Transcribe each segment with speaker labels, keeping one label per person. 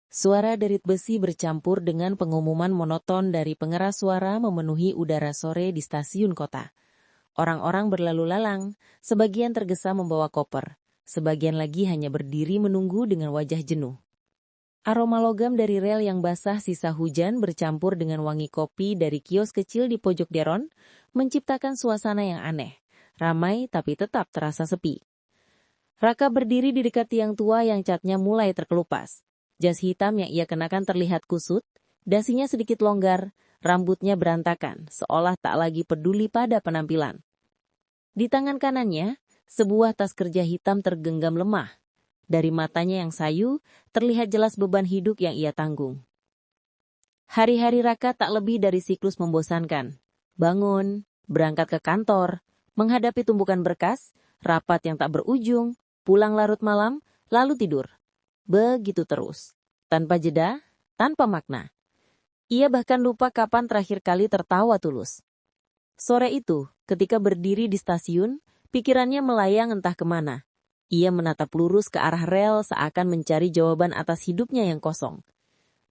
Speaker 1: Suara derit besi bercampur dengan pengumuman monoton dari pengeras suara memenuhi udara sore di stasiun kota. Orang-orang berlalu lalang, sebagian tergesa membawa koper, sebagian lagi hanya berdiri menunggu dengan wajah jenuh. Aroma logam dari rel yang basah sisa hujan bercampur dengan wangi kopi dari kios kecil di pojok deron, menciptakan suasana yang aneh, ramai tapi tetap terasa sepi. Raka berdiri di dekat tiang tua yang catnya mulai terkelupas. Jas hitam yang ia kenakan terlihat kusut, dasinya sedikit longgar, rambutnya berantakan, seolah tak lagi peduli pada penampilan. Di tangan kanannya, sebuah tas kerja hitam tergenggam lemah. Dari matanya yang sayu, terlihat jelas beban hidup yang ia tanggung. Hari-hari Raka tak lebih dari siklus membosankan. Bangun, berangkat ke kantor, menghadapi tumpukan berkas, rapat yang tak berujung, pulang larut malam, lalu tidur. Begitu terus. Tanpa jeda, tanpa makna. Ia bahkan lupa kapan terakhir kali tertawa tulus. Sore itu, ketika berdiri di stasiun, pikirannya melayang entah kemana. Ia menatap lurus ke arah rel seakan mencari jawaban atas hidupnya yang kosong.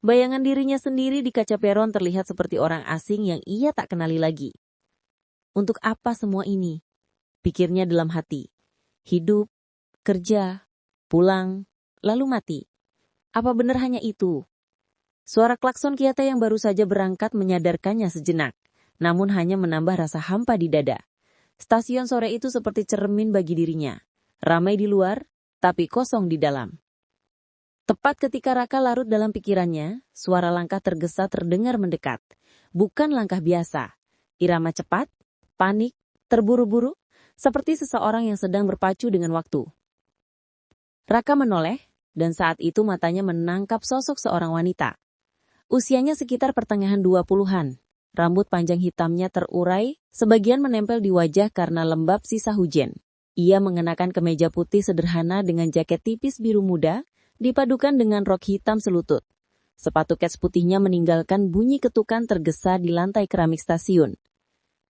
Speaker 1: Bayangan dirinya sendiri di kaca peron terlihat seperti orang asing yang ia tak kenali lagi. Untuk apa semua ini? Pikirnya dalam hati. Hidup, kerja, pulang, lalu mati. Apa benar hanya itu? Suara klakson Kiata yang baru saja berangkat menyadarkannya sejenak, namun hanya menambah rasa hampa di dada. Stasiun sore itu seperti cermin bagi dirinya. Ramai di luar, tapi kosong di dalam. Tepat ketika Raka larut dalam pikirannya, suara langkah tergesa terdengar mendekat. Bukan langkah biasa. Irama cepat, panik, terburu-buru, seperti seseorang yang sedang berpacu dengan waktu. Raka menoleh, dan saat itu matanya menangkap sosok seorang wanita. Usianya sekitar pertengahan 20-an. Rambut panjang hitamnya terurai, sebagian menempel di wajah karena lembab sisa hujan. Ia mengenakan kemeja putih sederhana dengan jaket tipis biru muda, dipadukan dengan rok hitam selutut. Sepatu kets putihnya meninggalkan bunyi ketukan tergesa di lantai keramik stasiun.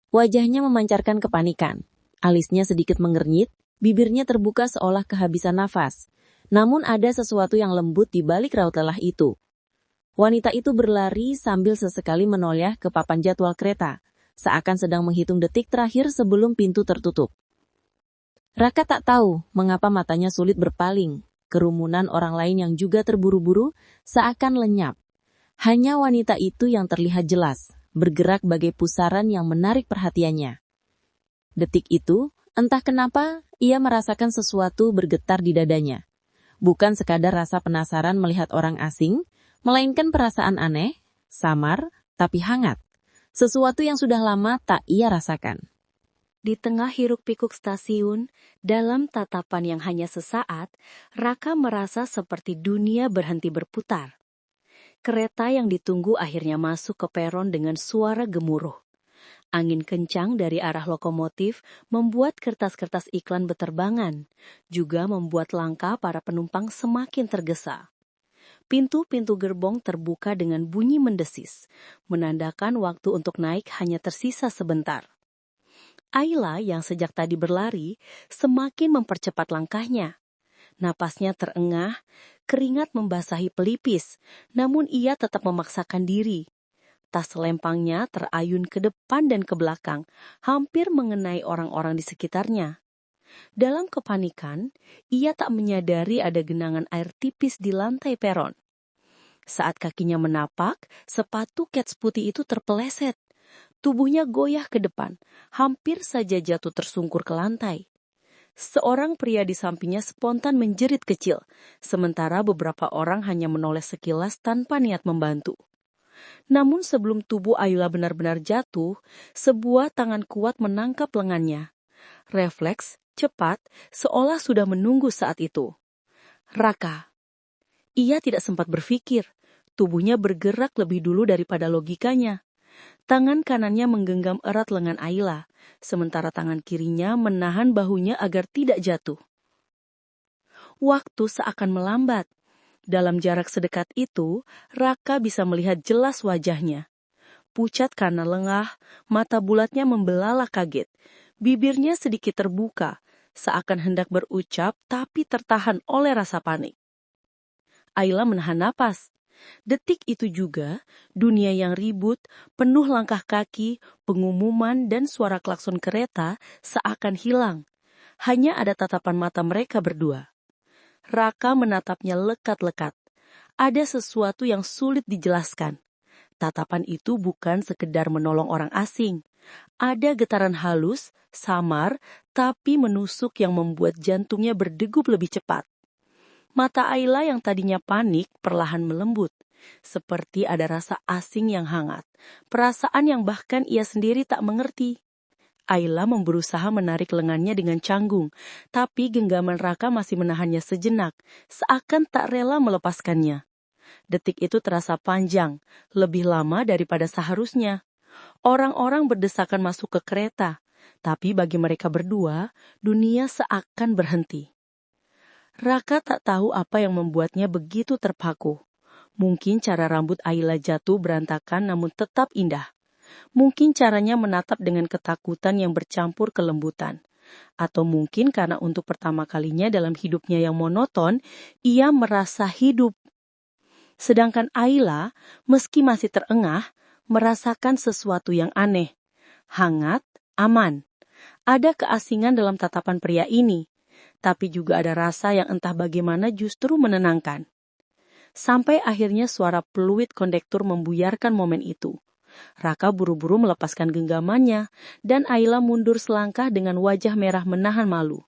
Speaker 1: Wajahnya memancarkan kepanikan. Alisnya sedikit mengernyit, bibirnya terbuka seolah kehabisan nafas. Namun ada sesuatu yang lembut di balik raut lelah itu. Wanita itu berlari sambil sesekali menoleh ke papan jadwal kereta, seakan sedang menghitung detik terakhir sebelum pintu tertutup. Raka tak tahu mengapa matanya sulit berpaling. Kerumunan orang lain yang juga terburu-buru seakan lenyap. Hanya wanita itu yang terlihat jelas, bergerak bagai pusaran yang menarik perhatiannya. Detik itu, entah kenapa, ia merasakan sesuatu bergetar di dadanya. Bukan sekadar rasa penasaran melihat orang asing, melainkan perasaan aneh, samar, tapi hangat. Sesuatu yang sudah lama tak ia rasakan. Di tengah hiruk-pikuk stasiun, dalam tatapan yang hanya sesaat, Raka merasa seperti dunia berhenti berputar. Kereta yang ditunggu akhirnya masuk ke peron dengan suara gemuruh. Angin kencang dari arah lokomotif membuat kertas-kertas iklan beterbangan, juga membuat langkah para penumpang semakin tergesa. Pintu-pintu gerbong terbuka dengan bunyi mendesis, menandakan waktu untuk naik hanya tersisa sebentar. Ayla yang sejak tadi berlari semakin mempercepat langkahnya. Napasnya terengah, keringat membasahi pelipis, namun ia tetap memaksakan diri. Tas lempangnya terayun ke depan dan ke belakang, hampir mengenai orang-orang di sekitarnya. Dalam kepanikan, ia tak menyadari ada genangan air tipis di lantai peron. Saat kakinya menapak, sepatu kets putih itu terpeleset. Tubuhnya goyah ke depan, hampir saja jatuh tersungkur ke lantai. Seorang pria di sampingnya spontan menjerit kecil, sementara beberapa orang hanya menoleh sekilas tanpa niat membantu. Namun sebelum tubuh Ayla benar-benar jatuh, sebuah tangan kuat menangkap lengannya. Refleks, cepat, seolah sudah menunggu saat itu. Raka. Ia tidak sempat berpikir, tubuhnya bergerak lebih dulu daripada logikanya. Tangan kanannya menggenggam erat lengan Ayla, sementara tangan kirinya menahan bahunya agar tidak jatuh. Waktu seakan melambat. Dalam jarak sedekat itu, Raka bisa melihat jelas wajahnya. Pucat karena lengah, mata bulatnya membelalak kaget. Bibirnya sedikit terbuka, seakan hendak berucap tapi tertahan oleh rasa panik. Ayla menahan napas.
Speaker 2: Detik itu juga, dunia yang ribut, penuh langkah kaki, pengumuman, dan suara klakson kereta seakan hilang. Hanya ada tatapan mata mereka berdua. Raka menatapnya lekat-lekat. Ada sesuatu yang sulit dijelaskan. Tatapan itu bukan sekedar menolong orang asing. Ada getaran halus, samar, tapi menusuk yang membuat jantungnya berdegup lebih cepat. Mata Ayla yang tadinya panik perlahan melembut. Seperti ada rasa asing yang hangat. Perasaan yang bahkan ia sendiri tak mengerti. Ayla berusaha menarik lengannya dengan canggung, tapi genggaman Raka masih menahannya sejenak, seakan tak rela melepaskannya. Detik itu terasa panjang, lebih lama daripada seharusnya. Orang-orang berdesakan masuk ke kereta, tapi bagi mereka berdua, dunia seakan berhenti. Raka tak tahu apa yang membuatnya begitu terpaku. Mungkin cara rambut Ayla jatuh berantakan namun tetap indah. Mungkin caranya menatap dengan ketakutan yang bercampur kelembutan. Atau mungkin karena untuk pertama kalinya dalam hidupnya yang monoton, ia merasa hidup. Sedangkan Ayla, meski masih terengah, merasakan sesuatu yang aneh. Hangat, aman. Ada keasingan dalam tatapan pria ini, tapi juga ada rasa yang entah bagaimana justru menenangkan. Sampai akhirnya suara peluit kondektur membuyarkan momen itu. Raka buru-buru melepaskan genggamannya, dan Ayla mundur selangkah dengan wajah merah menahan malu.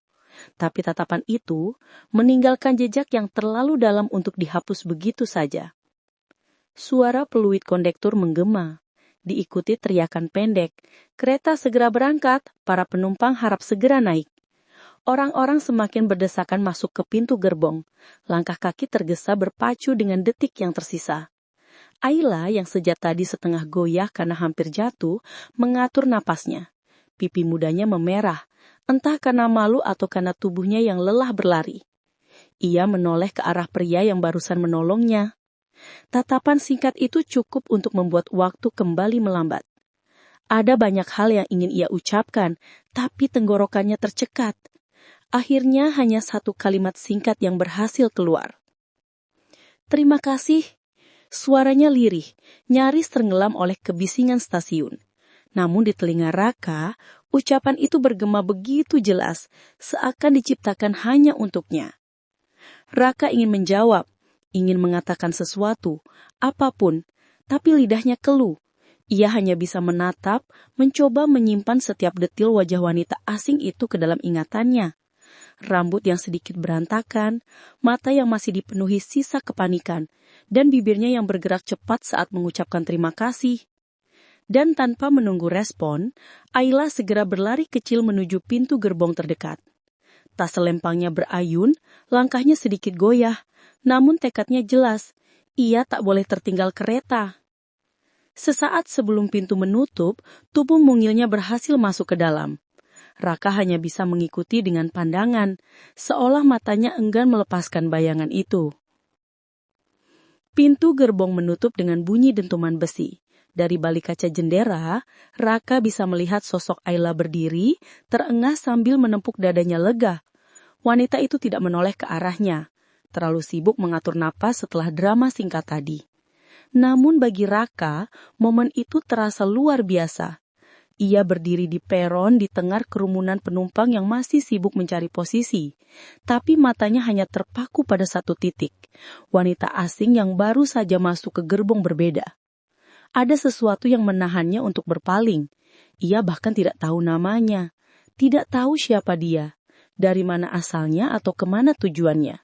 Speaker 2: Tapi tatapan itu meninggalkan jejak yang terlalu dalam untuk dihapus begitu saja. Suara peluit kondektur menggema, diikuti teriakan pendek. Kereta segera berangkat, para penumpang harap segera naik. Orang-orang semakin berdesakan masuk ke pintu gerbong. Langkah kaki tergesa berpacu dengan detik yang tersisa. Ayla yang sejak tadi setengah goyah karena hampir jatuh, mengatur napasnya. Pipi mudanya memerah, entah karena malu atau karena tubuhnya yang lelah berlari. Ia menoleh ke arah pria yang barusan menolongnya. Tatapan singkat itu cukup untuk membuat waktu kembali melambat. Ada banyak hal yang ingin ia ucapkan, tapi tenggorokannya tercekat. Akhirnya hanya satu kalimat singkat yang berhasil keluar. Terima kasih. Suaranya lirih, nyaris tenggelam oleh kebisingan stasiun. Namun di telinga Raka, ucapan itu bergema begitu jelas, seakan diciptakan hanya untuknya. Raka ingin menjawab, ingin mengatakan sesuatu, apapun, tapi lidahnya keluh. Ia hanya bisa menatap, mencoba menyimpan setiap detil wajah wanita asing itu ke dalam ingatannya. Rambut yang sedikit berantakan, mata yang masih dipenuhi sisa kepanikan, dan bibirnya yang bergerak cepat saat mengucapkan terima kasih. Dan tanpa menunggu respon, Ayla segera berlari kecil menuju pintu gerbong terdekat. Tas selempangnya berayun, langkahnya sedikit goyah, namun tekadnya jelas, ia tak boleh tertinggal kereta. Sesaat sebelum pintu menutup, tubuh mungilnya berhasil masuk ke dalam. Raka hanya bisa mengikuti dengan pandangan, seolah matanya enggan melepaskan bayangan itu. Pintu gerbong menutup dengan bunyi dentuman besi. Dari balik kaca jendela, Raka bisa melihat sosok Ayla berdiri, terengah sambil menepuk dadanya lega. Wanita itu tidak menoleh ke arahnya, terlalu sibuk mengatur napas setelah drama singkat tadi. Namun bagi Raka, momen itu terasa luar biasa. Ia berdiri di peron di tengah kerumunan penumpang yang masih sibuk mencari posisi. Tapi matanya hanya terpaku pada satu titik. Wanita asing yang baru saja masuk ke gerbong berbeda. Ada sesuatu yang menahannya untuk berpaling. Ia bahkan tidak tahu namanya. Tidak tahu siapa dia. Dari mana asalnya atau kemana tujuannya.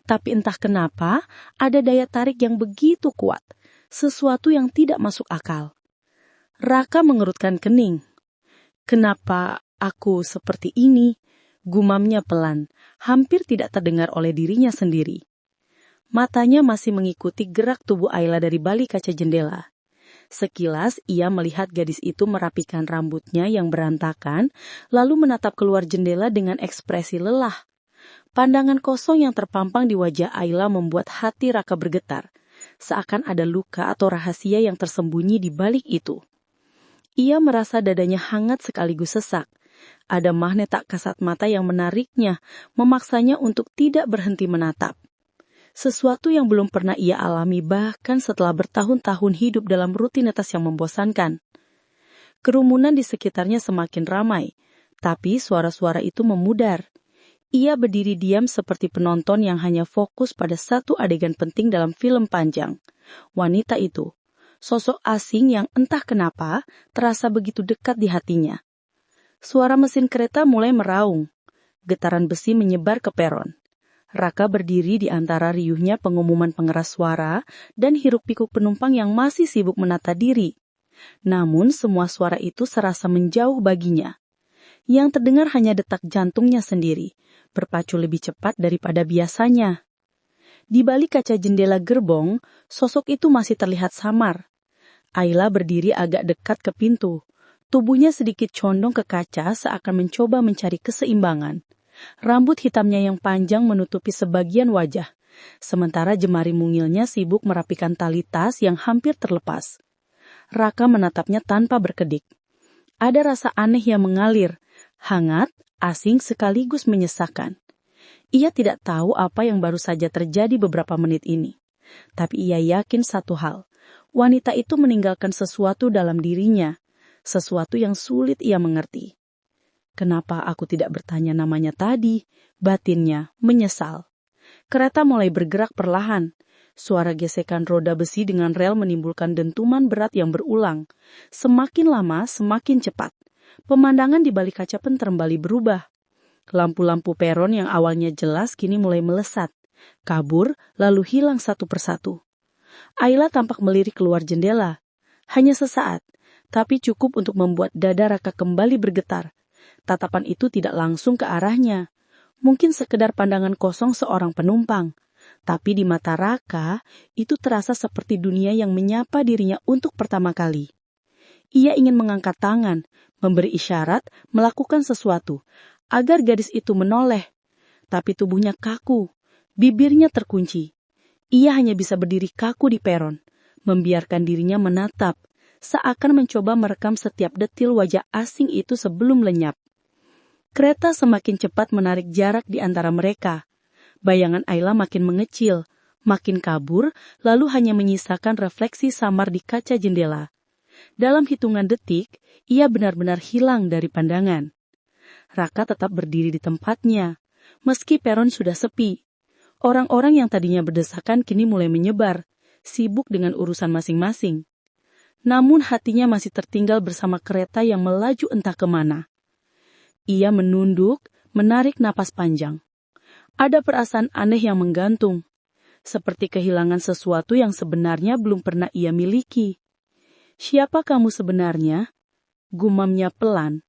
Speaker 2: Tapi entah kenapa, ada daya tarik yang begitu kuat. Sesuatu yang tidak masuk akal. Raka mengerutkan kening. Kenapa aku seperti ini? Gumamnya pelan, hampir tidak terdengar oleh dirinya sendiri. Matanya masih mengikuti gerak tubuh Ayla dari balik kaca jendela. Sekilas ia melihat gadis itu merapikan rambutnya yang berantakan, lalu menatap keluar jendela dengan ekspresi lelah. Pandangan kosong yang terpampang di wajah Ayla membuat hati Raka bergetar, seakan ada luka atau rahasia yang tersembunyi di balik itu. Ia merasa dadanya hangat sekaligus sesak. Ada magnet tak kasat mata yang menariknya, memaksanya untuk tidak berhenti menatap. Sesuatu yang belum pernah ia alami bahkan setelah bertahun-tahun hidup dalam rutinitas yang membosankan. Kerumunan di sekitarnya semakin ramai, tapi suara-suara itu memudar. Ia berdiri diam seperti penonton yang hanya fokus pada satu adegan penting dalam film panjang. Wanita itu, sosok asing yang entah kenapa terasa begitu dekat di hatinya. Suara mesin kereta mulai meraung. Getaran besi menyebar ke peron. Raka berdiri di antara riuhnya pengumuman pengeras suara dan hiruk-pikuk penumpang yang masih sibuk menata diri. Namun semua suara itu serasa menjauh baginya. Yang terdengar hanya detak jantungnya sendiri, berpacu lebih cepat daripada biasanya. Di balik kaca jendela gerbong, sosok itu masih terlihat samar. Ayla berdiri agak dekat ke pintu. Tubuhnya sedikit condong ke kaca seakan mencoba mencari keseimbangan. Rambut hitamnya yang panjang menutupi sebagian wajah, sementara jemari mungilnya sibuk merapikan tali tas yang hampir terlepas. Raka menatapnya tanpa berkedip. Ada rasa aneh yang mengalir, hangat, asing sekaligus menyesakan. Ia tidak tahu apa yang baru saja terjadi beberapa menit ini. Tapi ia yakin satu hal, wanita itu meninggalkan sesuatu dalam dirinya, sesuatu yang sulit ia mengerti. Kenapa aku tidak bertanya namanya tadi? Batinnya menyesal. Kereta mulai bergerak perlahan. Suara gesekan roda besi dengan rel menimbulkan dentuman berat yang berulang. Semakin lama, semakin cepat. Pemandangan di balik kaca kembali berubah. Lampu-lampu peron yang awalnya jelas kini mulai melesat. Kabur, lalu hilang satu persatu. Ayla tampak melirik keluar jendela. Hanya sesaat, tapi cukup untuk membuat dada Raka kembali bergetar. Tatapan itu tidak langsung ke arahnya. Mungkin sekedar pandangan kosong seorang penumpang. Tapi di mata Raka, itu terasa seperti dunia yang menyapa dirinya untuk pertama kali. Ia ingin mengangkat tangan, memberi isyarat, melakukan sesuatu, agar gadis itu menoleh. Tapi tubuhnya kaku, bibirnya terkunci. Ia hanya bisa berdiri kaku di peron, membiarkan dirinya menatap, seakan mencoba merekam setiap detil wajah asing itu sebelum lenyap. Kereta semakin cepat menarik jarak di antara mereka. Bayangan Ayla makin mengecil, makin kabur, lalu hanya menyisakan refleksi samar di kaca jendela. Dalam hitungan detik, ia benar-benar hilang dari pandangan. Raka tetap berdiri di tempatnya, meski peron sudah sepi. Orang-orang yang tadinya berdesakan kini mulai menyebar, sibuk dengan urusan masing-masing. Namun hatinya masih tertinggal bersama kereta yang melaju entah kemana. Ia menunduk, menarik napas panjang. Ada perasaan aneh yang menggantung, seperti kehilangan sesuatu yang sebenarnya belum pernah ia miliki. Siapa kamu sebenarnya? Gumamnya pelan.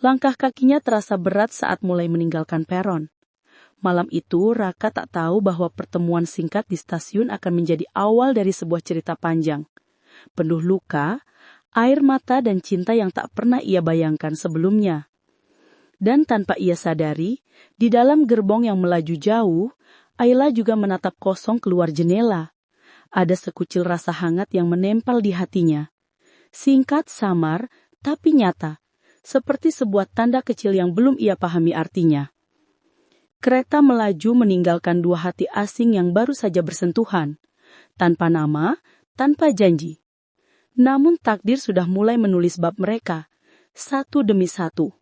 Speaker 2: Langkah kakinya terasa berat saat mulai meninggalkan peron. Malam itu, Raka tak tahu bahwa pertemuan singkat di stasiun akan menjadi awal dari sebuah cerita panjang. Penuh luka, air mata dan cinta yang tak pernah ia bayangkan sebelumnya. Dan tanpa ia sadari, di dalam gerbong yang melaju jauh, Ayla juga menatap kosong keluar jendela. Ada sekucil rasa hangat yang menempel di hatinya. Singkat, samar, tapi nyata, seperti sebuah tanda kecil yang belum ia pahami artinya. Kereta melaju meninggalkan dua hati asing yang baru saja bersentuhan, tanpa nama, tanpa janji. Namun takdir sudah mulai menulis bab mereka, satu demi satu.